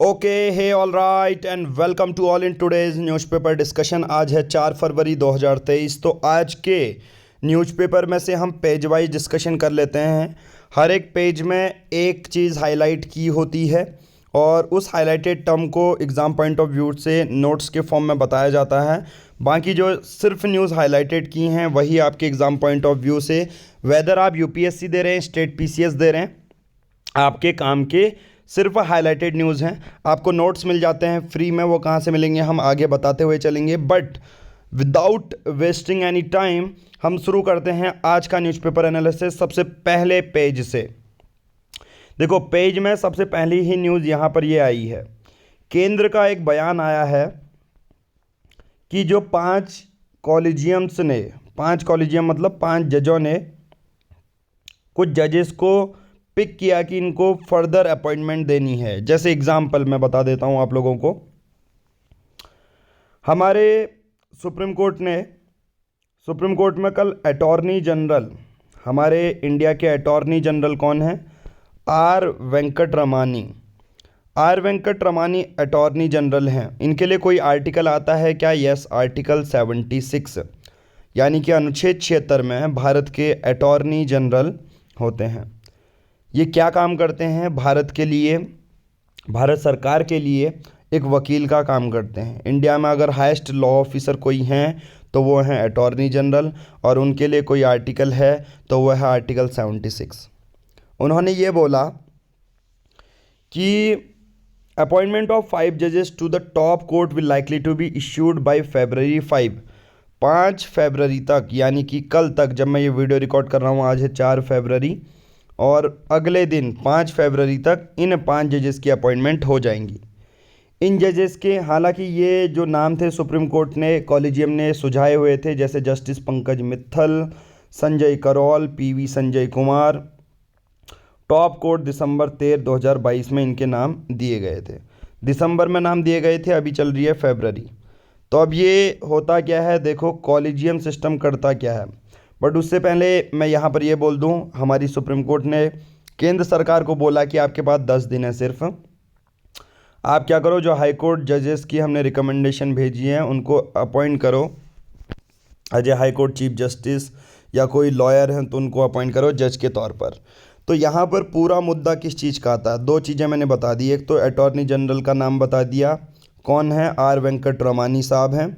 Okay hey all right and welcome to all in today's newspaper discussion. आज है 4 फरवरी 2023। तो आज के न्यूज़पेपर में से हम पेज वाइज डिस्कशन कर लेते हैं। हर एक पेज में एक चीज़ हाईलाइट की होती है और उस हाईलाइटेड टर्म को एग्ज़ाम पॉइंट ऑफ व्यू से नोट्स के फॉर्म में बताया जाता है। बाकी जो सिर्फ न्यूज़ हाईलाइटेड की हैं वही आपके एग्ज़ाम पॉइंट ऑफ व्यू से, वेदर आप यूपीएससी दे रहे हैं, स्टेट पीसीएस दे रहे हैं, आपके काम के सिर्फ हाईलाइटेड न्यूज़ हैं। आपको नोट्स मिल जाते हैं फ्री में, वो कहाँ से मिलेंगे हम आगे बताते हुए चलेंगे। But without wasting any time हम शुरू करते हैं आज का न्यूज़पेपर एनालिसिस सबसे पहले पेज से। देखो पेज में सबसे पहली ही न्यूज़ यहाँ पर ये आई है। केंद्र का एक बयान आया है कि जो 5 कॉलेजियम्स ने, 5 कॉलेजियम मतलब 5 जजों ने कुछ जजेस को पिक किया कि इनको फर्दर अपॉइंटमेंट देनी है। जैसे एग्जाम्पल मैं बता देता हूँ आप लोगों को। हमारे सुप्रीम कोर्ट में कल अटॉर्नी जनरल, हमारे इंडिया के अटॉर्नी जनरल कौन है? R Venkat Ramani attorney general हैं। इनके लिए कोई आर्टिकल आता है क्या? यस, आर्टिकल 76 यानी कि अनुच्छेद 76 में भारत के अटॉर्नी जनरल होते हैं। ये क्या काम करते हैं? भारत के लिए, भारत सरकार के लिए एक वकील का काम करते हैं। इंडिया में अगर हाईएस्ट लॉ ऑफिसर कोई हैं तो वो हैं अटॉर्नी जनरल, और उनके लिए कोई आर्टिकल है तो वह है आर्टिकल 76। उन्होंने ये बोला कि अपॉइंटमेंट ऑफ 5 जजेस to the top court will likely to be issued by February 5 फरवरी तक, यानी कि कल तक। जब मैं ये वीडियो रिकॉर्ड कर रहा हूँ आज है 4 फरवरी, और अगले दिन 5 फरवरी तक इन 5 जजेस की अपॉइंटमेंट हो जाएंगी। इन जजेस के, हालांकि ये जो नाम थे सुप्रीम कोर्ट ने, कॉलेजियम ने सुझाए हुए थे, जैसे justice Pankaj Mittal, Sanjay Karol, PV Sanjay Kumar. Top court दिसंबर 13, 2022 में इनके नाम दिए गए थे। दिसंबर में नाम दिए गए थे, अभी चल रही है फरवरी। तो अब ये होता क्या है, देखो कॉलेजियम सिस्टम करता क्या है। बट उससे पहले मैं यहाँ पर ये बोल दूँ, हमारी सुप्रीम कोर्ट ने केंद्र सरकार को बोला कि आपके पास 10 दिन है सिर्फ। आप क्या करो, जो हाई कोर्ट जजेस की हमने रिकमेंडेशन भेजी है उनको अपॉइंट करो as a high court chief justice, या कोई लॉयर हैं तो उनको अपॉइंट करो जज के तौर पर। तो यहाँ पर पूरा मुद्दा किस चीज़ का आता है? 2 चीज़ें मैंने बता दी। एक तो अटॉर्नी जनरल का नाम बता दिया, कौन है? आर वेंकट रमानी साहब हैं,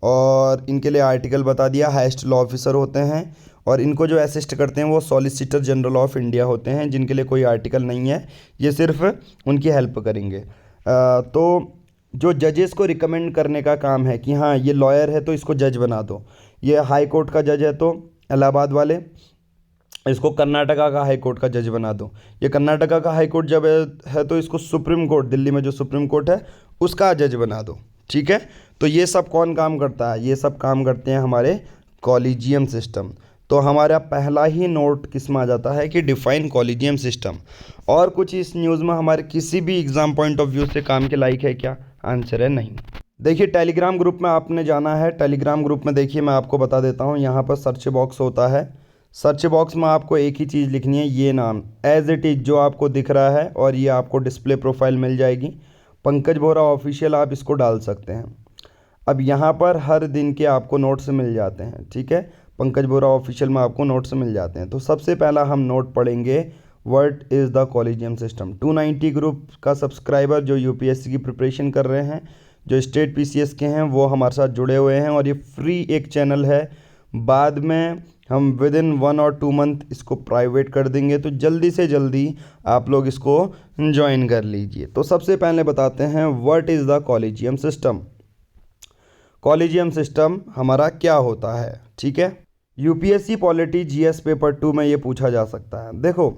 और इनके लिए आर्टिकल बता दिया, हाईएस्ट लॉ ऑफिसर होते हैं, और इनको जो असिस्ट करते हैं वो सॉलिसिटर जनरल ऑफ इंडिया होते हैं, जिनके लिए कोई आर्टिकल नहीं है, ये सिर्फ उनकी हेल्प करेंगे। तो जो जजेस को रिकमेंड करने का काम है कि हाँ ये लॉयर है तो इसको जज बना दो, ये हाई कोर्ट का जज है तो इलाहाबाद वाले इसको कर्नाटका का हाई कोर्ट का जज बना दो, ये कर्नाटका का हाई कोर्ट जब है तो इसको सुप्रीम कोर्ट, दिल्ली में जो सुप्रीम कोर्ट है उसका जज बना दो। ठीक है, तो ये सब कौन काम करता है? ये सब काम करते हैं हमारे कॉलेजियम सिस्टम। तो हमारा पहला ही नोट किस में आ जाता है कि डिफाइन कॉलेजियम सिस्टम। और कुछ इस न्यूज़ में हमारे किसी भी एग्ज़ाम पॉइंट ऑफ व्यू से काम के लायक है क्या? आंसर है नहीं। देखिए टेलीग्राम ग्रुप में आपने जाना है। टेलीग्राम ग्रुप में देखिए मैं आपको बता देता हूँ, यहाँ पर सर्च बॉक्स होता है। सर्च बॉक्स में आपको एक ही चीज़ लिखनी है, ये नाम एज इट इज़ जो आपको दिख रहा है, और ये आपको डिस्प्ले प्रोफाइल मिल जाएगी, पंकज बोरा ऑफिशियल, आप इसको डाल सकते हैं। अब यहाँ पर हर दिन के आपको नोट्स मिल जाते हैं। ठीक है, पंकज बोरा ऑफिशियल में आपको नोट्स मिल जाते हैं। तो सबसे पहला हम नोट पढ़ेंगे, what is the collegium system. 290 group का सब्सक्राइबर जो यूपीएससी की प्रिपरेशन कर रहे हैं, जो स्टेट पीसीएस के हैं, वो हमारे साथ जुड़े हुए हैं, और ये फ्री एक चैनल है। बाद में हम विद इन 1 और 2 मंथ इसको प्राइवेट कर देंगे, तो जल्दी से जल्दी आप लोग इसको ज्वाइन कर लीजिए। तो सबसे पहले बताते हैं what is the collegium system. Collegium system हमारा क्या होता है? ठीक है, यूपीएससी पॉलिटी जीएस पेपर 2 में ये पूछा जा सकता है। देखो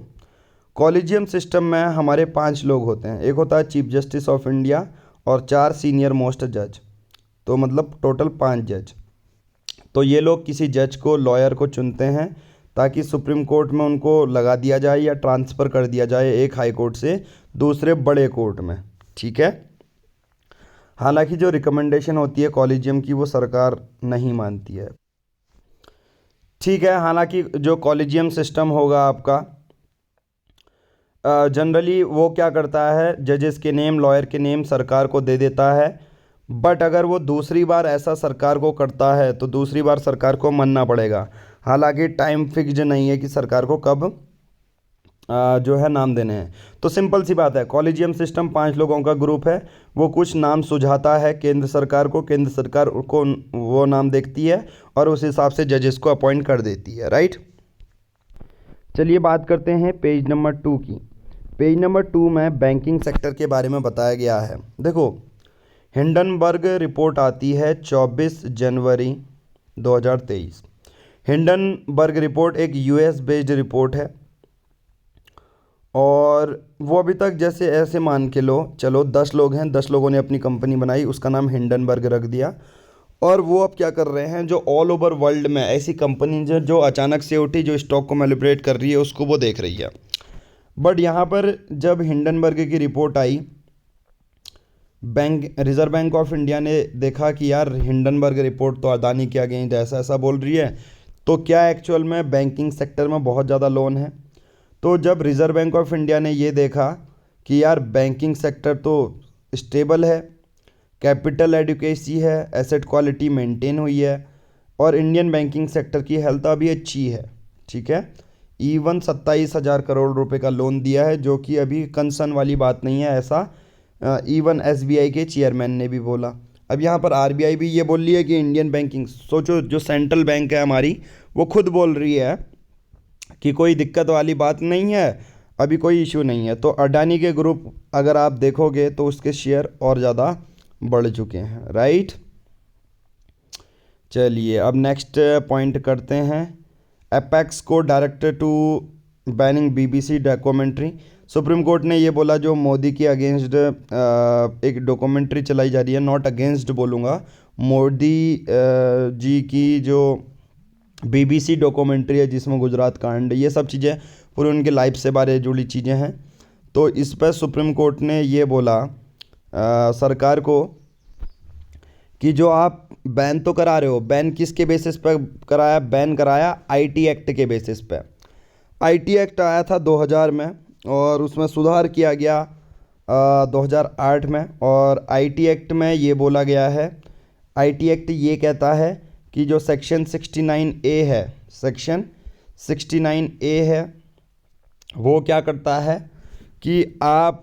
कॉलेजियम सिस्टम में हमारे 5 लोग होते हैं। एक होता है चीफ जस्टिस ऑफ इंडिया और 4 सीनियर मोस्ट जज, तो मतलब टोटल 5 जज। तो ये लोग किसी जज को, लॉयर को चुनते हैं ताकि सुप्रीम कोर्ट में उनको लगा दिया जाए या ट्रांसफ़र कर दिया जाए एक हाई कोर्ट से दूसरे बड़े कोर्ट में। ठीक है, हालांकि जो रिकमेंडेशन होती है कॉलेजियम की वो सरकार नहीं मानती है। ठीक है, हालांकि जो कॉलेजियम सिस्टम होगा आपका, जनरली वो क्या करता है, जजेस के नेम, लॉयर के नेम सरकार को दे देता है। बट अगर वो दूसरी बार ऐसा सरकार को करता है तो दूसरी बार सरकार को मानना पड़ेगा। हालांकि टाइम फिक्स्ड नहीं है कि सरकार को कब जो है नाम देने हैं। तो सिंपल सी बात है, कॉलेजियम सिस्टम 5 लोगों का ग्रुप है, वो कुछ नाम सुझाता है केंद्र सरकार को, केंद्र सरकार को वो नाम देखती है और उस हिसाब से जजेस को अपॉइंट कर देती है, राइट। चलिए बात करते हैं पेज नंबर 2 की। पेज नंबर 2 में बैंकिंग सेक्टर के बारे में बताया गया है। देखो, हिंडनबर्ग रिपोर्ट आती है 24 जनवरी 2023। हिंडनबर्ग रिपोर्ट एक यूएस बेस्ड रिपोर्ट है और वो अभी तक जैसे ऐसे मान के लो, चलो 10 लोग हैं, 10 लोगों ने अपनी कंपनी बनाई, उसका नाम हिंडनबर्ग रख दिया। और वो अब क्या कर रहे हैं, जो ऑल ओवर वर्ल्ड में ऐसी कंपनी जो अचानक से उठी, जो स्टॉक को मैनिपुलेट कर रही है, उसको वो देख रही है। बट यहाँ पर जब हिंडनबर्ग की report I, reserve bank of India ने देखा कि यार हिंडनबर्ग रिपोर्ट तो अदानी के अगेंस्ट ऐसा ऐसा बोल रही है, तो क्या एक्चुअल में बैंकिंग सेक्टर में बहुत ज़्यादा लोन है। तो जब रिज़र्व बैंक ऑफ इंडिया ने ये देखा कि यार बैंकिंग सेक्टर तो स्टेबल है, कैपिटल एडिक्वेसी है, एसेट क्वालिटी मेंटेन हुई है और इंडियन बैंकिंग सेक्टर की हेल्थ अभी अच्छी है, ठीक है, इवन 27,000 करोड़ रुपए का लोन दिया है, जो कि अभी कंसर्न वाली बात नहीं है, ऐसा इवन एसबीआई के चेयरमैन ने भी बोला। अब यहाँ पर आरबीआई भी ये बोल रही है कि इंडियन बैंकिंग, सोचो जो सेंट्रल बैंक है हमारी, वो खुद बोल रही है कि कोई दिक्कत वाली बात नहीं है, अभी कोई इशू नहीं है। तो अडानी के ग्रुप अगर आप देखोगे तो उसके शेयर और ज़्यादा बढ़ चुके हैं, राइट। चलिए अब नेक्स्ट पॉइंट करते हैं, एपेक्स को director to banning BBC documentary. Supreme court ने ये बोला जो मोदी के अगेंस्ट एक डॉक्यूमेंट्री चलाई जा रही है, नॉट अगेंस्ट बोलूँगा, मोदी जी की जो बीबीसी डॉक्यूमेंट्री है जिसमें गुजरात कांड, ये सब चीज़ें पूरी उनकी लाइफ से बारे जुड़ी चीज़ें हैं। तो इस पर सुप्रीम कोर्ट ने ये बोला सरकार को कि जो आप बैन तो करा रहे हो, बैन किसके बेसिस पर कराया, बैन कराया आईटी एक्ट के बेसिस पे। आईटी एक्ट आया था 2000 में और उसमें सुधार किया गया 2008 में। और आईटी एक्ट में ये बोला गया है, आईटी एक्ट ये कहता है कि जो सेक्शन 69A है, सेक्शन 69A है, वो क्या करता है कि आप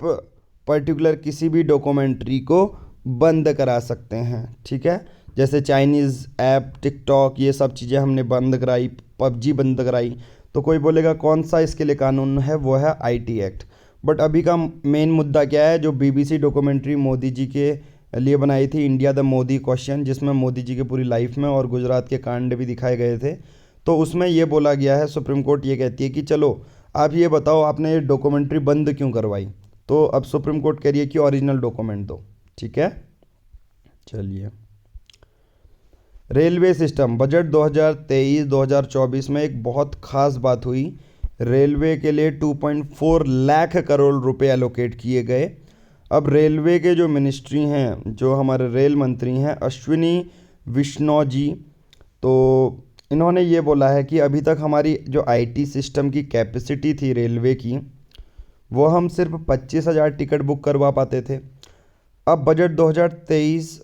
पर्टिकुलर किसी भी डॉक्यूमेंट्री को बंद करा सकते हैं, ठीक है। जैसे चाइनीज़ ऐप, टिकटॉक, ये सब चीज़ें हमने बंद कराई, पबजी बंद कराई, तो कोई बोलेगा कौन सा इसके लिए कानून है, वो है आईटी एक्ट। बट अभी का मेन मुद्दा क्या है, जो बीबीसी डॉक्यूमेंट्री मोदी जी के लिए बनाई थी, इंडिया द मोदी क्वेश्चन, जिसमें मोदी जी की पूरी लाइफ में और गुजरात के कांड भी दिखाए गए थे, तो उसमें ये बोला गया है, सुप्रीम कोर्ट ये कहती है कि चलो आप ये बताओ आपने ये डॉक्यूमेंट्री बंद क्यों करवाई। तो अब सुप्रीम कोर्ट कह रही है कि ओरिजिनल डॉक्यूमेंट दो, ठीक है। चलिए, रेलवे सिस्टम बजट 2023-2024 में एक बहुत ख़ास बात हुई, रेलवे के लिए 2.4 लाख करोड़ रुपए एलोकेट किए गए। अब रेलवे के जो मिनिस्ट्री हैं, जो हमारे रेल मंत्री हैं अश्विनी वैष्णव जी, तो इन्होंने ये बोला है कि अभी तक हमारी जो आईटी सिस्टम की कैपेसिटी थी रेलवे की, वो हम सिर्फ 25,000 टिकट बुक करवा पाते थे। अब बजट 2023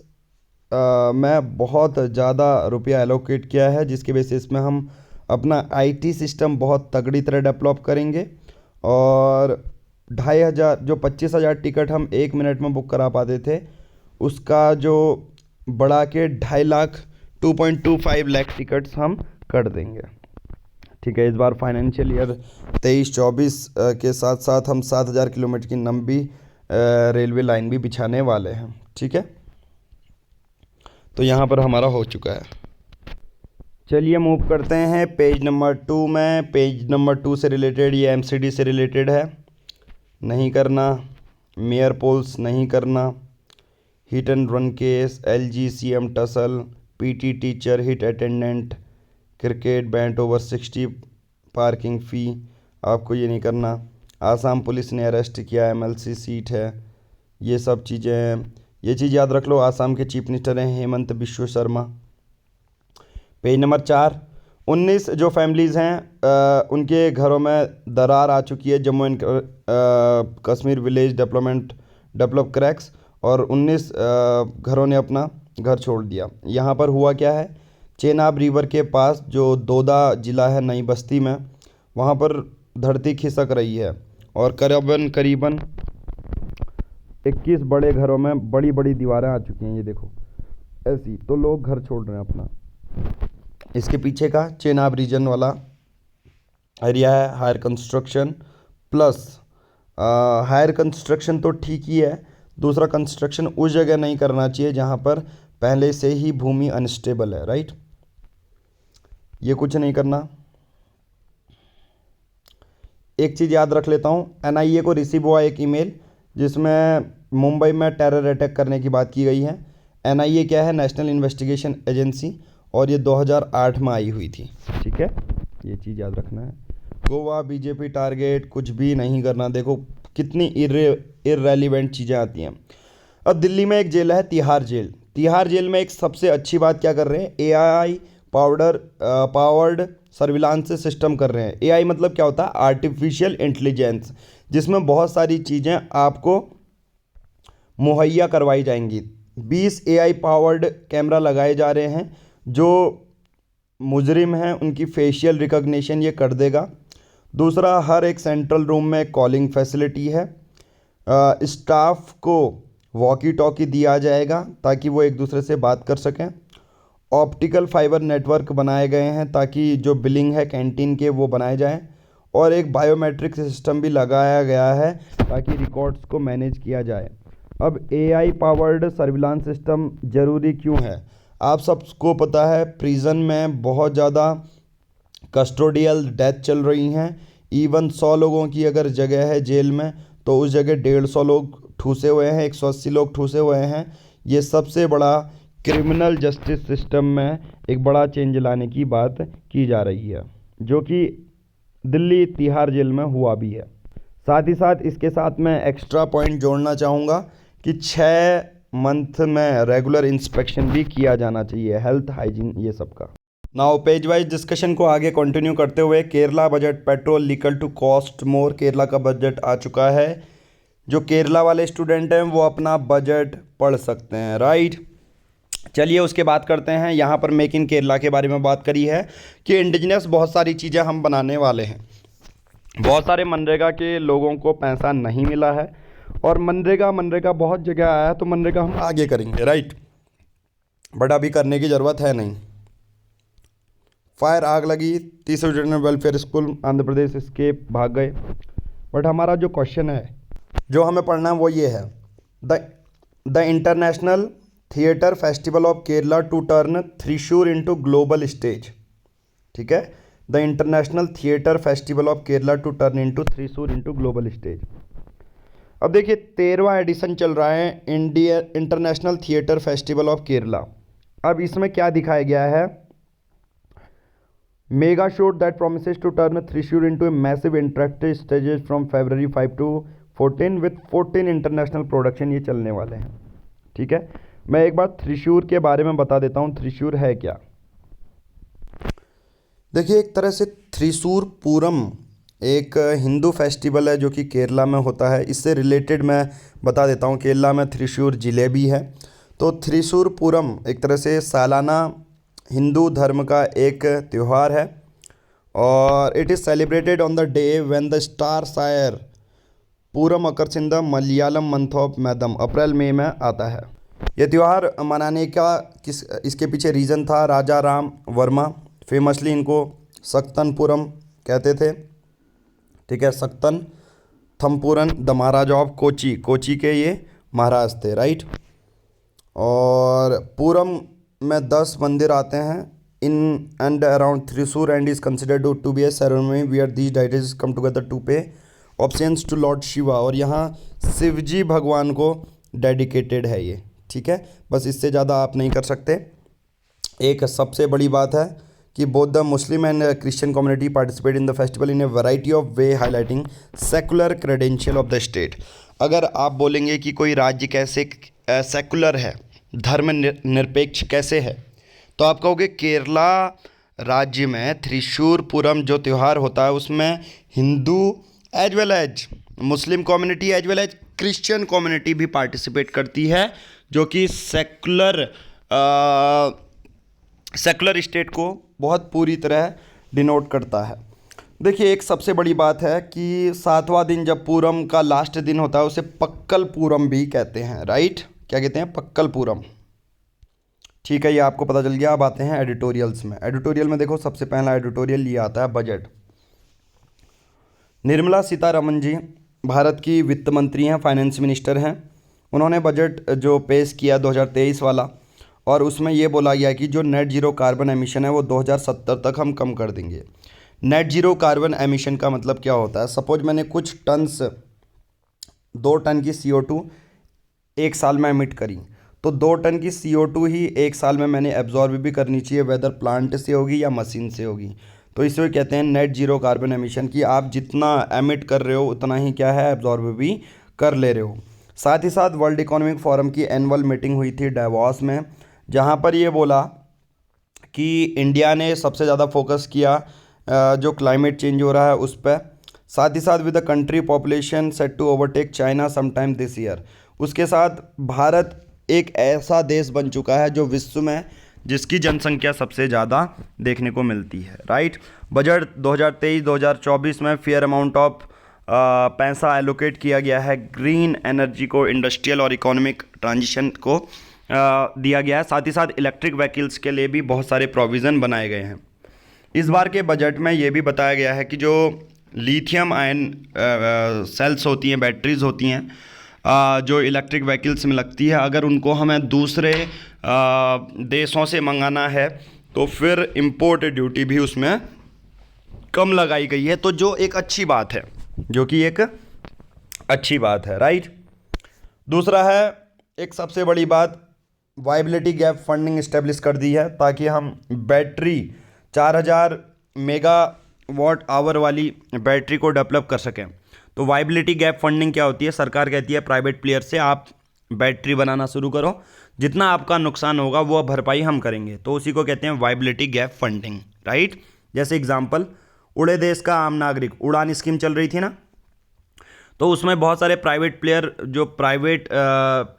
में बहुत ज़्यादा रुपया एलोकेट किया है, जिसके बेसिस में हम अपना आईटी सिस्टम बहुत तगड़ी तरह डेवलप करेंगे और 2,500 जो 25,000 टिकट हम 1 मिनट में बुक करा पाते थे, उसका जो बढ़ा के 2.5 लाख 2.25 लाख टिकट्स हम कर देंगे, ठीक है। इस बार फाइनेंशियल ईयर 23-24 के साथ साथ हम 7,000 किलोमीटर की लंबी रेलवे लाइन भी बिछाने वाले हैं, ठीक है। तो यहाँ पर हमारा हो चुका है। चलिए मूव करते हैं पेज नंबर 2 में। पेज नंबर 2 से रिलेटेड, ये एमसीडी से रिलेटेड है, नहीं करना। मेयर पोल्स नहीं करना। Hit and run case, LGCM tussle, PT teacher hit attendant, cricket bat over 60, parking fee, आपको ये नहीं करना। आसाम पुलिस ने अरेस्ट किया, MLC सीट है, ये सब चीज़ें हैं, ये चीज़ याद रख लो। आसाम के चीफ मिनिस्टर हैं हेमंत बिश्व शर्मा। पेज नंबर 4, 19 जो फैमिलीज़ हैं उनके घरों में दरार आ चुकी है। Jammu and Kashmir village develop cracks, और 19 घरों ने अपना घर छोड़ दिया। यहाँ पर हुआ क्या है, चेनाब रिवर के पास जो दोदा ज़िला है नई बस्ती में, वहाँ पर धरती खिसक रही है और करीबन 21 बड़े घरों में बड़ी बड़ी दीवारें आ चुकी हैं। ये देखो ऐसी, तो लोग घर छोड़ रहे हैं अपना। इसके पीछे का चेनाब रीजन वाला एरिया है higher construction plus. Higher construction तो ठीक ही है, दूसरा कंस्ट्रक्शन उस जगह नहीं करना चाहिए जहाँ पर पहले से ही भूमि अनस्टेबल है, राइट। ये कुछ नहीं करना। एक चीज़ याद रख लेता हूँ, एनआईए को रिसीव हुआ एक ईमेल जिसमें मुंबई में टेरर अटैक करने की बात की गई है। एनआईए क्या है, नेशनल इन्वेस्टिगेशन एजेंसी, और ये 2008 में आई हुई थी, ठीक है, ये चीज़ याद रखना है। गोवा बीजेपी टारगेट कुछ भी नहीं करना। देखो कितनी इर्रेलीवेंट चीज़ें आती हैं। अब दिल्ली में एक जेल है तिहाड़ जेल। तिहाड़ जेल में एक सबसे अच्छी बात क्या कर रहे हैं, एआई पावर्ड सर्विलांस सिस्टम कर रहे हैं। एआई मतलब क्या होता है, आर्टिफिशियल इंटेलिजेंस, जिसमें बहुत सारी चीज़ें आपको मुहैया करवाई जाएंगी। 20 एआई पावर्ड कैमरा लगाए जा रहे हैं, जो मुजरिम हैं उनकी फेशियल रिकॉग्निशन ये कर देगा। दूसरा, हर एक सेंट्रल रूम में कॉलिंग फैसिलिटी है। स्टाफ को वॉकी टॉकी दिया जाएगा ताकि वो एक दूसरे से बात कर सकें। ऑप्टिकल फाइबर नेटवर्क बनाए गए हैं ताकि जो बिलिंग है कैंटीन के वो बनाए जाएं, और एक बायोमेट्रिक सिस्टम भी लगाया गया है ताकि रिकॉर्ड्स को मैनेज किया जाए। अब एआई पावर्ड सर्विलांस सिस्टम ज़रूरी क्यों है, आप सबको पता है प्रिजन में बहुत ज़्यादा कस्टोडियल डेथ चल रही हैं। इवन 100 लोगों की अगर जगह है जेल में तो उस जगह 150 लोग ठूसे हुए हैं, 180 लोग ठूसे हुए हैं। ये सबसे बड़ा क्रिमिनल जस्टिस सिस्टम में एक बड़ा चेंज लाने की बात की जा रही है, जो कि दिल्ली तिहाड़ जेल में हुआ भी है। साथ ही साथ इसके साथ मैं एक्स्ट्रा पॉइंट जोड़ना चाहूँगा कि 6 मंथ में रेगुलर इंस्पेक्शन भी किया जाना चाहिए, हेल्थ हाइजीन ये सब का। नाउ पेज वाइज डिस्कशन को आगे कंटिन्यू करते हुए, Kerala budget petrol likely to cost more. Kerala का बजट आ चुका है। जो केरला वाले स्टूडेंट हैं वो अपना बजट पढ़ सकते हैं, राइट। चलिए उसके बात करते हैं। यहाँ पर मेक इन केरला के बारे में बात करी है कि इंडिजिनस बहुत सारी चीज़ें हम बनाने वाले हैं। बहुत सारे मनरेगा के लोगों को पैसा नहीं मिला है, और मनरेगा बहुत जगह आया है, तो मनरेगा हम आगे करेंगे, राइट, बट अभी करने की ज़रूरत है नहीं। फायर आग लगी, 30 student welfare school Andhra Pradesh escape भाग गए। बट हमारा जो क्वेश्चन है जो हमें पढ़ना है वो ये है, the international theatre festival of Kerala to turn Thrissur into global stage. ठीक है, the international theatre festival of Kerala to turn into Thrissur into global stage. अब देखिए 13वां एडिशन चल रहा है India international theatre festival of Kerala. अब इसमें क्या दिखाया गया है, mega show that promises to turn Thrissur into a massive interactive stages from February 5 to 14 with 14 international production ये चलने वाले हैं। ठीक है, मैं एक बार थ्रिशूर के बारे में बता देता हूँ, थ्रिशूर है क्या। देखिए एक तरह से थ्रिशूर पूरम एक हिंदू फेस्टिवल है जो कि केरला में होता है। इससे रिलेटेड मैं बता देता हूँ, केरला में थ्रिशूर जिले भी है। तो थ्रिशूर पूरम एक तरह से सालाना हिंदू धर्म का एक त्यौहार है, और it is celebrated on the day when the star सायर Pooram occurs in the Malayalam month of Medam, अप्रैल मई में आता है। यह त्यौहार मनाने का इसके पीछे रीज़न था, राजा राम वर्मा, फेमसली इनको सक्तनपुरम कहते थे। ठीक है, सक्तन थम्पुरन द महाराजा ऑफ कोची, कोची के ये महाराज थे, राइट। और पूरम में 10 मंदिर आते हैं in and around Thrissur and is considered to be a ceremony where these deities come together to pay obeisance to lord Shiva, और यहाँ शिवजी भगवान को डेडिकेटेड है ये। ठीक है, बस इससे ज़्यादा आप नहीं कर सकते। एक सबसे बड़ी बात है कि both the Muslim and Christian community participate in the festival in A variety of way highlighting secular credential of the state. अगर आप बोलेंगे कि कोई राज्य कैसे सेकुलर है, धर्म निरपेक्ष कैसे है, तो आप कहोगे केरला राज्य में त्रिशूर पूरम जो त्यौहार होता है उसमें Hindu as well as Muslim community as well as Christian community भी पार्टिसिपेट करती है, जो कि सेकुलर स्टेट को बहुत पूरी तरह डिनोट करता है। देखिए, एक सबसे बड़ी बात है कि 7वां दिन जब पूरम का लास्ट दिन होता है उसे पक्कल पूरम भी कहते हैं, राइट? क्या कहते हैं? पक्कल पूरम। ठीक है, ये आपको पता चल गया। अब आते हैं एडिटोरियल्स में। एडिटोरियल में देखो, सबसे पहला एडिटोरियल ये आता है बजट। निर्मला सीतारमण जी भारत की वित्त मंत्री हैं, फाइनेंस मिनिस्टर हैं। उन्होंने बजट जो पेश किया 2023 वाला, और उसमें ये बोला गया कि जो नेट जीरो कार्बन एमिशन है वो 2070 तक हम कम कर देंगे। नेट जीरो कार्बन एमिशन का मतलब क्या होता है? सपोज मैंने कुछ टन्स 2 टन की CO2 एक साल में एमिट करी, तो 2 टन की CO2 ही एक साल में मैंने एब्जॉर्ब भी करनी चाहिए, वेदर प्लांट से होगी या मशीन से होगी। तो इसे कहते हैं नेट जीरो कार्बन एमिशन, कि आप जितना एमिट कर रहे हो उतना ही क्या है, एब्जॉर्ब भी कर ले रहे हो। साथ ही साथ वर्ल्ड इकोनॉमिक फोरम की एनुअल मीटिंग हुई थी डावोस में, जहाँ पर ये बोला कि इंडिया ने सबसे ज़्यादा फोकस किया जो क्लाइमेट चेंज हो रहा है उस पर। साथ ही साथ with the country population set to overtake China sometime this year, उसके साथ भारत एक ऐसा देश बन चुका है जो विश्व में जिसकी जनसंख्या सबसे ज़्यादा देखने को मिलती है, राइट? बजट 2023-2024 में फेयर अमाउंट ऑफ पैसा एलोकेट किया गया है ग्रीन एनर्जी को, इंडस्ट्रियल और इकोनॉमिक ट्रांजिशन को दिया गया है। साथ ही साथ इलेक्ट्रिक व्हीकल्स के लिए भी बहुत सारे प्रोविज़न बनाए गए हैं। इस बार के बजट में ये भी बताया गया है कि जो लिथियम आयन सेल्स होती हैं, बैटरीज होती हैं, जो इलेक्ट्रिक व्हीकल्स में लगती है, अगर उनको हमें दूसरे देशों से मंगाना है तो फिर इंपोर्ट ड्यूटी भी उसमें कम लगाई गई है, तो जो एक अच्छी बात है, जो कि एक अच्छी बात है, राइट? दूसरा है, एक सबसे बड़ी बात, वायबिलिटी गैप फंडिंग इस्टेब्लिश कर दी है ताकि हम बैटरी 4000 मेगावाट आवर वाली बैटरी को डेवलप कर सकें। तो वायबिलिटी गैप फंडिंग क्या होती है? सरकार कहती है प्राइवेट प्लेयर से आप बैटरी बनाना शुरू करो, जितना आपका नुकसान होगा वो भरपाई हम करेंगे, तो उसी को कहते हैं वायबिलिटी गैप फंडिंग, राइट? जैसे एग्जांपल, उड़े देश का आम नागरिक उड़ान स्कीम चल रही थी ना, तो उसमें बहुत सारे प्राइवेट प्लेयर जो प्राइवेट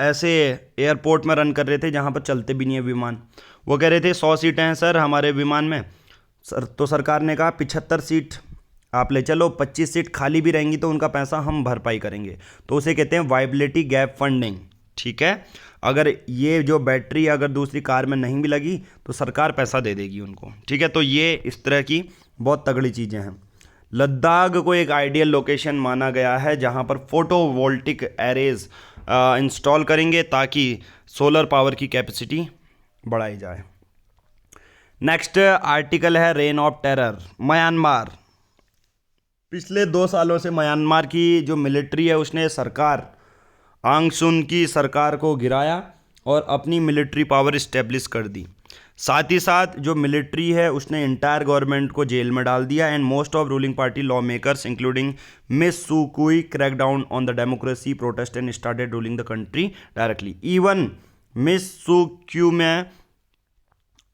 ऐसे एयरपोर्ट में रन कर रहे थे जहाँ पर चलते भी नहीं है विमान, वो कह रहे थे 100 सीटें हैं सर हमारे विमान में सर, तो सरकार ने कहा 75 सीट आप ले चलो, 25 सीट खाली भी रहेंगी तो उनका पैसा हम भरपाई करेंगे, तो उसे कहते हैं वायबिलिटी गैप फंडिंग, ठीक है? अगर ये जो बैटरी अगर दूसरी कार में नहीं भी लगी तो सरकार पैसा दे देगी उनको, ठीक है? तो ये इस तरह की बहुत तगड़ी चीज़ें हैं। लद्दाख को एक आइडियल लोकेशन माना गया है जहां पर फोटोवोल्टिक एरेज इंस्टॉल करेंगे ताकि सोलर पावर की कैपेसिटी बढ़ाई जाए। नेक्स्ट आर्टिकल है रेन ऑफ टेरर, म्यांमार। पिछले 2 सालों से म्यांमार की जो मिलिट्री है उसने सरकार आंग सुन की सरकार को गिराया और अपनी मिलिट्री पावर इस्टेब्लिश कर दी। साथ ही साथ जो मिलिट्री है उसने इंटायर गवर्नमेंट को जेल में डाल दिया, and most of ruling party lawmakers including miss Suu Kyi crack down on the democracy protest and started ruling the country directly. Even miss Suu Kyi में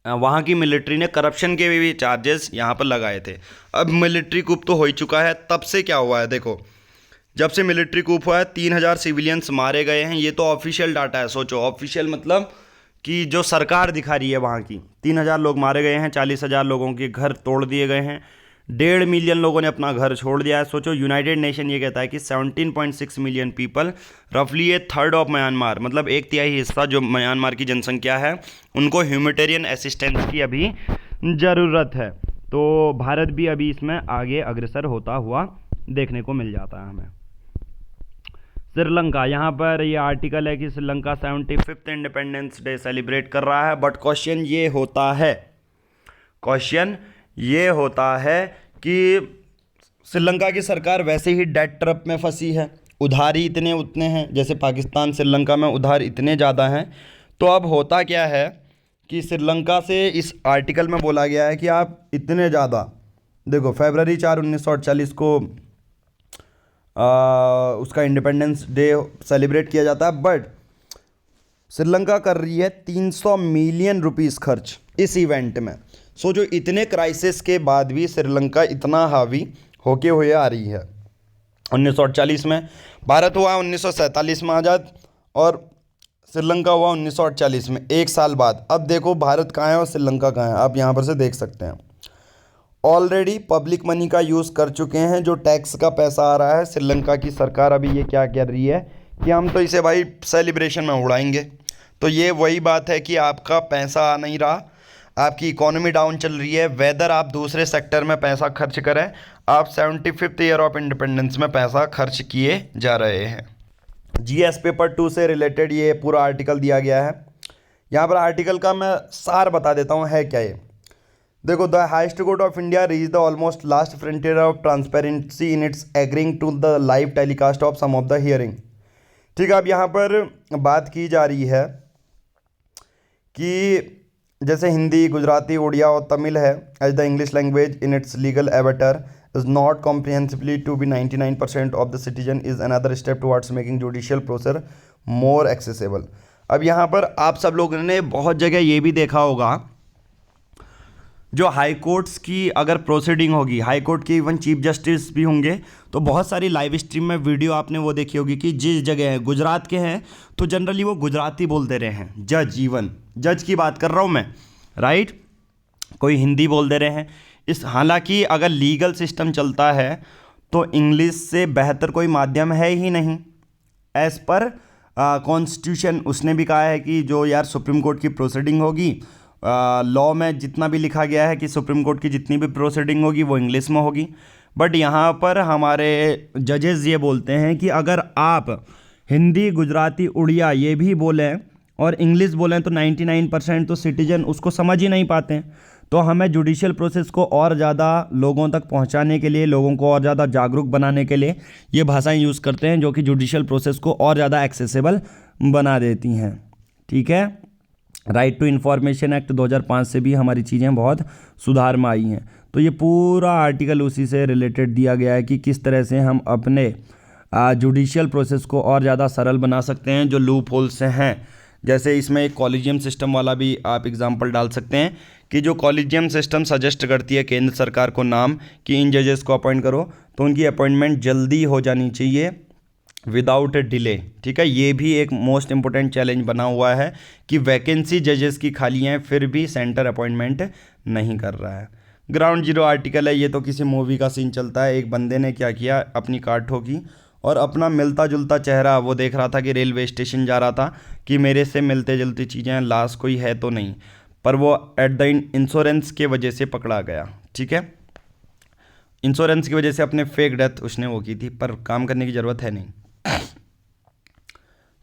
वहाँ की military ने corruption के भी चार्जेस यहाँ पर लगाए थे। अब मिलिट्री कूप तो हो ही चुका है, तब से क्या हुआ है देखो, जब से मिलिट्री कूप हुआ है 3000 सिविलियंस मारे गए हैं, ये तो ऑफिशियल डाटा है। सोचो, ऑफिशियल मतलब कि जो सरकार दिखा रही है वहाँ की, 3000 लोग मारे गए हैं, 40,000 लोगों के घर तोड़ दिए गए हैं, 1.5 मिलियन लोगों ने अपना घर छोड़ दिया है। सोचो, यूनाइटेड नेशन ये कहता है कि 17.6 मिलियन पीपल, रफली ए थर्ड ऑफ म्यांमार, मतलब 1/3 हिस्सा जो म्यांमार की जनसंख्या है, उनको ह्यूमैनिटेरियन असिस्टेंस की अभी ज़रूरत है। तो भारत भी अभी इसमें आगे अग्रसर होता हुआ देखने को मिल जाता है हमें। श्रीलंका, यहाँ पर ये आर्टिकल है कि Sri Lanka 75th independence day celebrate कर रहा है, बट क्वेश्चन ये होता है कि श्रीलंका की सरकार वैसे ही डेट ट्रैप में फंसी है, उधारी इतने उतने हैं, जैसे पाकिस्तान श्रीलंका में उधार इतने ज़्यादा हैं। तो अब होता क्या है कि श्रीलंका से इस आर्टिकल में बोला गया है कि आप इतने ज़्यादा, देखो फरवरी 4, 1948 को उसका इंडिपेंडेंस डे सेलिब्रेट किया जाता है, बट श्रीलंका कर रही है 300 मिलियन रुपीस खर्च इस इवेंट में। जो इतने क्राइसिस के बाद भी श्रीलंका इतना हावी होके हुए आ रही है। 1948 में भारत हुआ, 1947 में आज़ाद, और श्रीलंका हुआ 1948 में, 1 साल बाद। अब देखो भारत कहाँ है और श्रीलंका कहाँ है, आप यहाँ पर से देख सकते हैं। ऑलरेडी पब्लिक मनी का यूज़ कर चुके हैं, जो टैक्स का पैसा आ रहा है। श्रीलंका की सरकार अभी ये क्या कर रही है कि हम तो इसे भाई सेलिब्रेशन में उड़ाएंगे। तो ये वही बात है कि आपका पैसा आ नहीं रहा, आपकी इकोनॉमी डाउन चल रही है। वेदर आप दूसरे सेक्टर में पैसा खर्च करें, आप 75th ईयर ऑफ इंडिपेंडेंस में पैसा खर्च किए जा रहे हैं। जीएस पेपर 2 से रिलेटेड ये पूरा आर्टिकल दिया गया है। यहाँ पर आर्टिकल का मैं सार बता देता हूँ है क्या ये। देखो, the highest court of India reach the almost last frontier of transparency in its agreeing to the live telecast of some of the hearing. ठीक है, अब यहाँ पर बात की जा रही है कि जैसे हिंदी, गुजराती, उड़िया और तमिल है, as the English language in its legal avatar is not comprehensively to be 99% of the citizen is another step towards making judicial process more accessible। अब यहाँ पर आप सब लोगों ने बहुत जगह ये भी देखा होगा, जो हाई कोर्ट्स की अगर प्रोसीडिंग होगी, हाई कोर्ट के इवन चीफ जस्टिस भी होंगे, तो बहुत सारी लाइव स्ट्रीम में वीडियो आपने वो देखी होगी कि जिस जगह है गुजरात के हैं तो जनरली वो गुजराती बोलते रहे हैं। जज, इवन जज की बात कर रहा हूँ मैं, राइट, कोई हिंदी बोल दे रहे हैं। हालांकि अगर लीगल सिस्टम चलता है तो इंग्लिश से बेहतर कोई माध्यम है ही नहीं। एज़ पर कॉन्स्टिट्यूशन उसने भी कहा है कि जो यार सुप्रीम कोर्ट की प्रोसीडिंग होगी, लॉ में जितना भी लिखा गया है कि सुप्रीम कोर्ट की जितनी भी प्रोसीडिंग होगी वो इंग्लिश में होगी। बट यहाँ पर हमारे जजेस ये बोलते हैं कि अगर आप हिंदी, गुजराती, उड़िया ये भी बोलें और इंग्लिश बोलें तो 99% तो सिटीजन उसको समझ ही नहीं पाते हैं। तो हमें जुडिशियल प्रोसेस को और ज़्यादा लोगों तक पहुंचाने के लिए, लोगों को और ज़्यादा जागरूक बनाने के लिए ये भाषाएं यूज़ करते हैं, जो कि जुडिशियल प्रोसेस को और ज़्यादा एक्सेसिबल बना देती हैं। ठीक है, राइट टू इन्फॉर्मेशन एक्ट 2005 से भी हमारी चीज़ें बहुत सुधार में आई हैं। तो ये पूरा आर्टिकल उसी से रिलेटेड दिया गया है कि किस तरह से हम अपने जुडिशियल प्रोसेस को और ज़्यादा सरल बना सकते हैं, जो लूप होल्स हैं। जैसे इसमें एक कॉलेजियम सिस्टम वाला भी आप एग्जांपल डाल सकते हैं कि जो कॉलेजियम सिस्टम सजेस्ट करती है केंद्र सरकार को नाम कि इन जजेस को अपॉइंट करो, तो उनकी अपॉइंटमेंट जल्दी हो जानी चाहिए विदाउट डिले। ठीक है, ये भी एक मोस्ट इंपॉर्टेंट चैलेंज बना हुआ है कि वैकेंसी जजेस की खाली हैं फिर भी सेंटर अपॉइंटमेंट नहीं कर रहा है। ग्राउंड जीरो आर्टिकल है, ये तो किसी मूवी का सीन चलता है। एक बंदे ने क्या किया, अपनी कार ठोकी और अपना मिलता जुलता चेहरा वो देख रहा था कि रेलवे स्टेशन जा रहा था कि मेरे से मिलते जुलती चीज़ें, लाश कोई है तो नहीं, पर वो एट द इंश्योरेंस के वजह से पकड़ा गया। ठीक है, इंश्योरेंस की वजह से अपने फेक डेथ उसने वो की थी, पर काम करने की ज़रूरत है नहीं।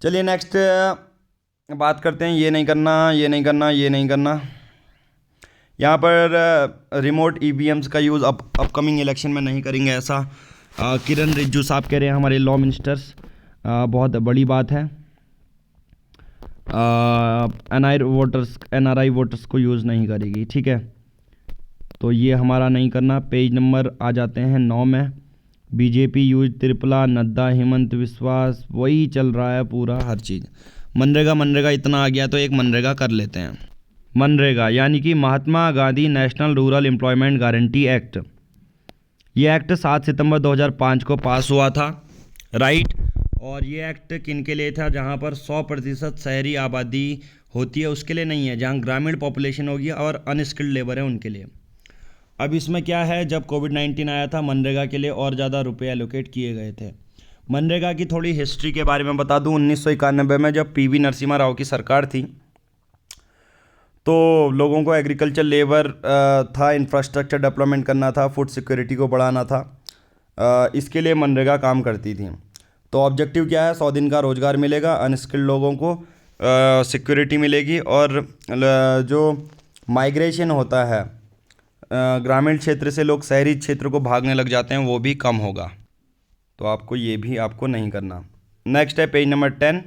चलिए नेक्स्ट बात करते हैं, ये नहीं करना, ये नहीं करना, ये नहीं करना। यहाँ पर रिमोट ईवीएम्स का यूज़ अपकमिंग इलेक्शन में नहीं करेंगे, ऐसा किरण रिजिजू साहब कह रहे हैं, हमारे लॉ मिनिस्टर्स। बहुत बड़ी बात है। एनआरआई वोटर्स को यूज़ नहीं करेगी। ठीक है, तो ये हमारा नहीं करना। पेज नंबर आ जाते हैं 9 में। बीजेपी यूज त्रिपुला, नड्डा, हेमंत विश्वास, वही चल रहा है पूरा हर चीज़। मनरेगा इतना आ गया तो एक मनरेगा कर लेते हैं। मनरेगा यानी कि Mahatma Gandhi national rural employment guarantee act. ये एक्ट 7 सितंबर 2005 को पास हुआ था, राइट। और ये एक्ट किन के लिए था, जहाँ पर 100% शहरी आबादी होती है उसके लिए नहीं है, जहाँ ग्रामीण पॉपुलेशन होगी और अनस्किल्ड लेबर है उनके लिए। अब इसमें क्या है, जब कोविड-19 आया था मनरेगा के लिए और ज़्यादा रुपए एलोकेट किए गए थे। मनरेगा की थोड़ी हिस्ट्री के बारे में बता दूं। 1991 में जब पीवी नरसिम्हा राव की सरकार थी तो लोगों को एग्रीकल्चर लेबर था, इंफ्रास्ट्रक्चर डेवलपमेंट करना था, फूड सिक्योरिटी को बढ़ाना था। इसके लिए मनरेगा काम करती थी। तो ऑब्जेक्टिव क्या है, 100 दिन का रोज़गार मिलेगा, अनस्किल्ड लोगों को सिक्योरिटी मिलेगी और जो माइग्रेशन होता है ग्रामीण क्षेत्र से लोग शहरी क्षेत्र को भागने लग जाते हैं वो भी कम होगा। तो आपको ये भी आपको नहीं करना। नेक्स्ट है पेज नंबर 10।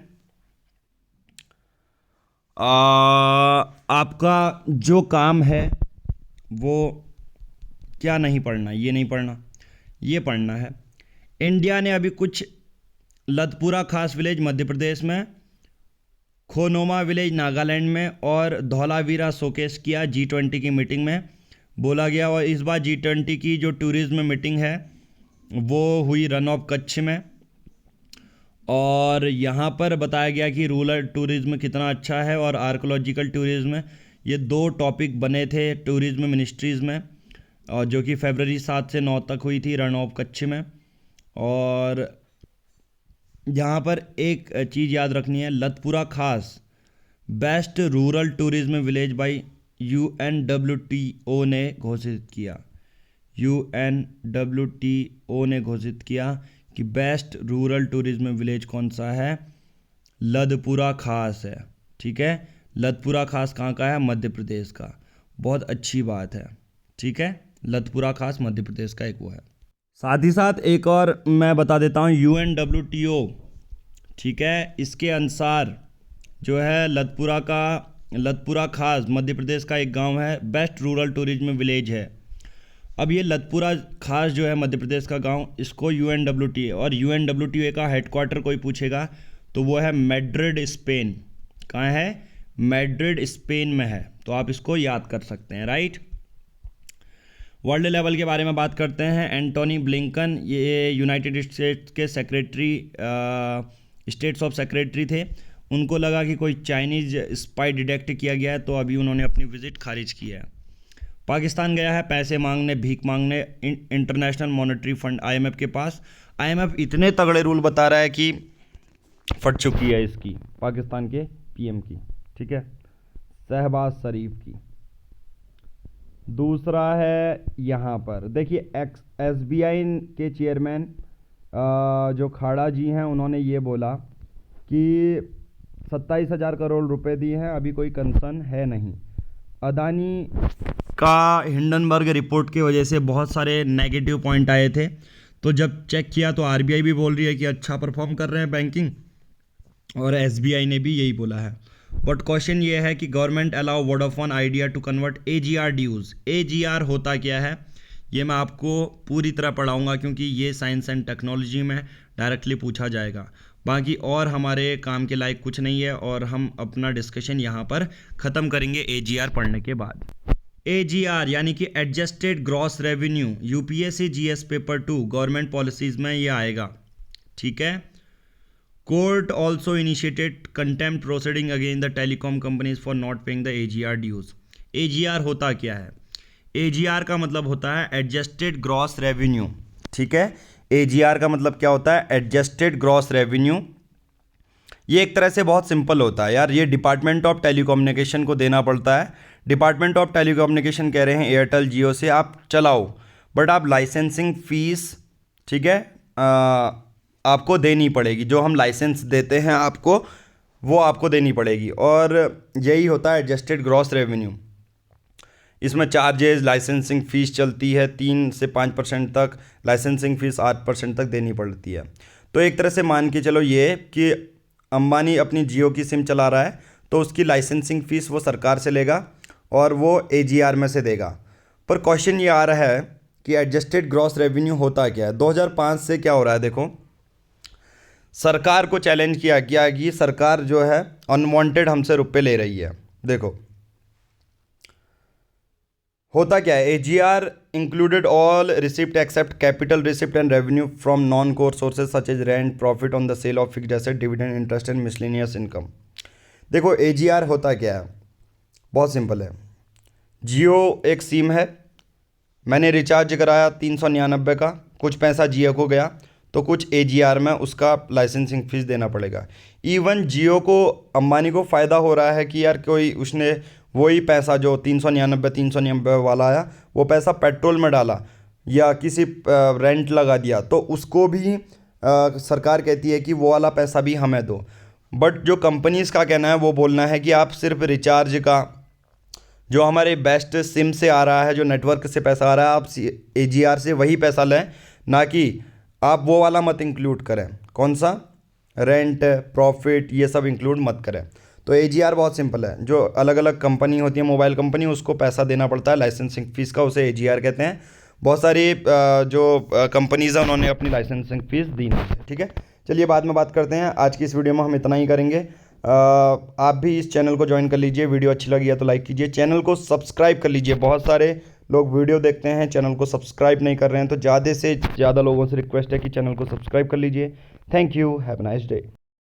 आपका जो काम है वो क्या नहीं पढ़ना, ये नहीं पढ़ना, ये पढ़ना है। इंडिया ने अभी कुछ लतपुरा खास विलेज मध्य प्रदेश में खोनोमा विलेज नागालैंड में और धौलावीरा शोकेस किया G20 की मीटिंग में बोला गया। और इस बार G20 की जो टूरिज्म मीटिंग है वो हुई रन ऑफ कच्छ में, और यहाँ पर बताया गया कि रूरल टूरिज्म कितना अच्छा है और आर्कोलॉजिकल टूरिज्म, ये 2 टॉपिक बने थे टूरिज्म मिनिस्ट्रीज़ में, और जो कि फरवरी 7 से 9 तक हुई थी रन ऑफ कच्छ में। और यहाँ पर एक चीज़ याद रखनी है, लतपुरा खास best rural tourism village bye UNWTO ने घोषित किया। UNWTO ने घोषित किया कि बेस्ट रूरल टूरिज्म विलेज कौन सा है, लतपुरा खास है। ठीक है, लतपुरा खास कहाँ का है, मध्य प्रदेश का। बहुत अच्छी बात है। ठीक है, लतपुरा खास मध्य प्रदेश का एक वो है। साथ ही साथ एक और मैं बता देता हूँ, UNWTO, ठीक है, इसके अनुसार जो है लतपुरा खास मध्य प्रदेश का एक गांव है, बेस्ट रूरल टूरिज्म विलेज है। अब ये लतपुरा खास जो है मध्य प्रदेश का गांव, इसको UNWTO, और UNWTO का हेडक्वार्टर कोई पूछेगा तो वो है मैड्रिड, स्पेन। कहाँ है, मैड्रिड, स्पेन में है। तो आप इसको याद कर सकते हैं, राइट। वर्ल्ड लेवल के बारे में बात करते हैं। एंटोनी ब्लिंकन, ये यूनाइटेड स्टेट्स के स्टेट्स ऑफ सेक्रेटरी थे। उनको लगा कि कोई चाइनीज़ स्पाई डिटेक्ट किया गया है, तो अभी उन्होंने अपनी विज़िट खारिज की है। पाकिस्तान गया है पैसे मांगने, भीख मांगने इंटरनेशनल मॉनेटरी फंड IMF के पास। IMF इतने तगड़े रूल बता रहा है कि फट चुकी है इसकी, पाकिस्तान के PM की। ठीक है, शहबाज शरीफ की। दूसरा है यहाँ पर देखिए, SBI के चेयरमैन जो खाड़ा जी हैं, उन्होंने ये बोला कि 27,000 करोड़ रुपए दिए हैं, अभी कोई कंसर्न है नहीं। अदानी का हिंडनबर्ग रिपोर्ट की वजह से बहुत सारे नेगेटिव पॉइंट आए थे, तो जब चेक किया तो RBI भी बोल रही है कि अच्छा परफॉर्म कर रहे हैं बैंकिंग, और SBI ने भी यही बोला है। बट क्वेश्चन ये है कि government allow Vodafone Idea to convert AGR dues. AGR होता क्या है, ये मैं आपको पूरी तरह पढ़ाऊंगा, क्योंकि ये साइंस एंड टेक्नोलॉजी में डायरेक्टली पूछा जाएगा। बाकी और हमारे काम के लायक कुछ नहीं है, और हम अपना डिस्कशन यहाँ पर ख़त्म करेंगे AGR पढ़ने के बाद। AGR यानी कि adjusted gross revenue, UPSC GS paper 2 government policies में ये आएगा। ठीक है। Court also initiated contempt proceeding against the telecom companies for not paying the AGR dues. AGR होता क्या है, AGR का मतलब होता है एडजस्टेड ग्रॉस रेवेन्यू। ठीक है, AGR का मतलब क्या होता है, एडजस्टेड ग्रॉस रेवेन्यू। ये एक तरह से बहुत सिंपल होता है यार, ये डिपार्टमेंट ऑफ टेलीकम्युनिकेशन को देना पड़ता है। डिपार्टमेंट ऑफ टेलीकम्युनिकेशन कह रहे हैं एयरटेल जियो से आप चलाओ, बट आप लाइसेंसिंग फीस, ठीक है, आपको देनी पड़ेगी। जो हम लाइसेंस देते हैं आपको, वो आपको देनी पड़ेगी, और यही होता है एडजस्टेड ग्रॉस रेवेन्यू। इसमें चार्जेस, लाइसेंसिंग फ़ीस चलती है 3 से 5% तक, लाइसेंसिंग फ़ीस 8% तक देनी पड़ती है। तो एक तरह से मान के चलो ये कि अंबानी अपनी जियो की सिम चला रहा है, तो उसकी लाइसेंसिंग फ़ीस वो सरकार से लेगा और वो AGR में से देगा। पर क्वेश्चन ये आ रहा है कि एडजस्टेड ग्रॉस रेवेन्यू होता क्या है। 2005 से क्या हो रहा है, देखो सरकार को चैलेंज किया गया कि सरकार जो है अनवांटेड हमसे रुपए ले रही है। देखो होता क्या है, AGR included all receipt except capital receipt and revenue from non core sources such as rent, profit on the sale of fixed asset, dividend, interest and miscellaneous income. देखो AGR होता क्या है, बहुत सिंपल है। जियो एक सिम है, मैंने recharge कराया 399 का, कुछ पैसा जियो को गया, तो कुछ AGR में उसका लाइसेंसिंग फ़ीस देना पड़ेगा। इवन जियो को, अंबानी को फ़ायदा हो रहा है कि यार कोई उसने वही पैसा जो 399 वाला आया, वो पैसा पेट्रोल में डाला या किसी रेंट लगा दिया, तो उसको भी सरकार कहती है कि वो वाला पैसा भी हमें दो। बट जो कंपनीज़ का कहना है वो बोलना है कि आप सिर्फ रिचार्ज का, जो हमारे बेस्ट सिम से आ रहा है, जो नेटवर्क से पैसा आ रहा है, आप AGR से वही पैसा लें, ना कि आप वो वाला मत इंक्लूड करें। कौन सा, रेंट, प्रॉफिट, ये सब इंक्लूड मत करें। तो AGR बहुत सिंपल है, जो अलग अलग कंपनी होती है, मोबाइल कंपनी, उसको पैसा देना पड़ता है लाइसेंसिंग फ़ीस का, उसे AGR कहते हैं। बहुत सारी जो कंपनीज़ हैं उन्होंने अपनी लाइसेंसिंग फ़ीस दी नहीं है। ठीक है, चलिए बाद में बात करते हैं। आज की इस वीडियो में हम इतना ही करेंगे। आप भी इस चैनल को ज्वाइन कर लीजिए। वीडियो अच्छी लगी है तो लाइक कीजिए, चैनल को सब्सक्राइब कर लीजिए। बहुत सारे लोग वीडियो देखते हैं, चैनल को सब्सक्राइब नहीं कर रहे हैं, तो ज़्यादा से ज़्यादा लोगों से रिक्वेस्ट है कि चैनल को सब्सक्राइब कर लीजिए। Thank you, have a nice day.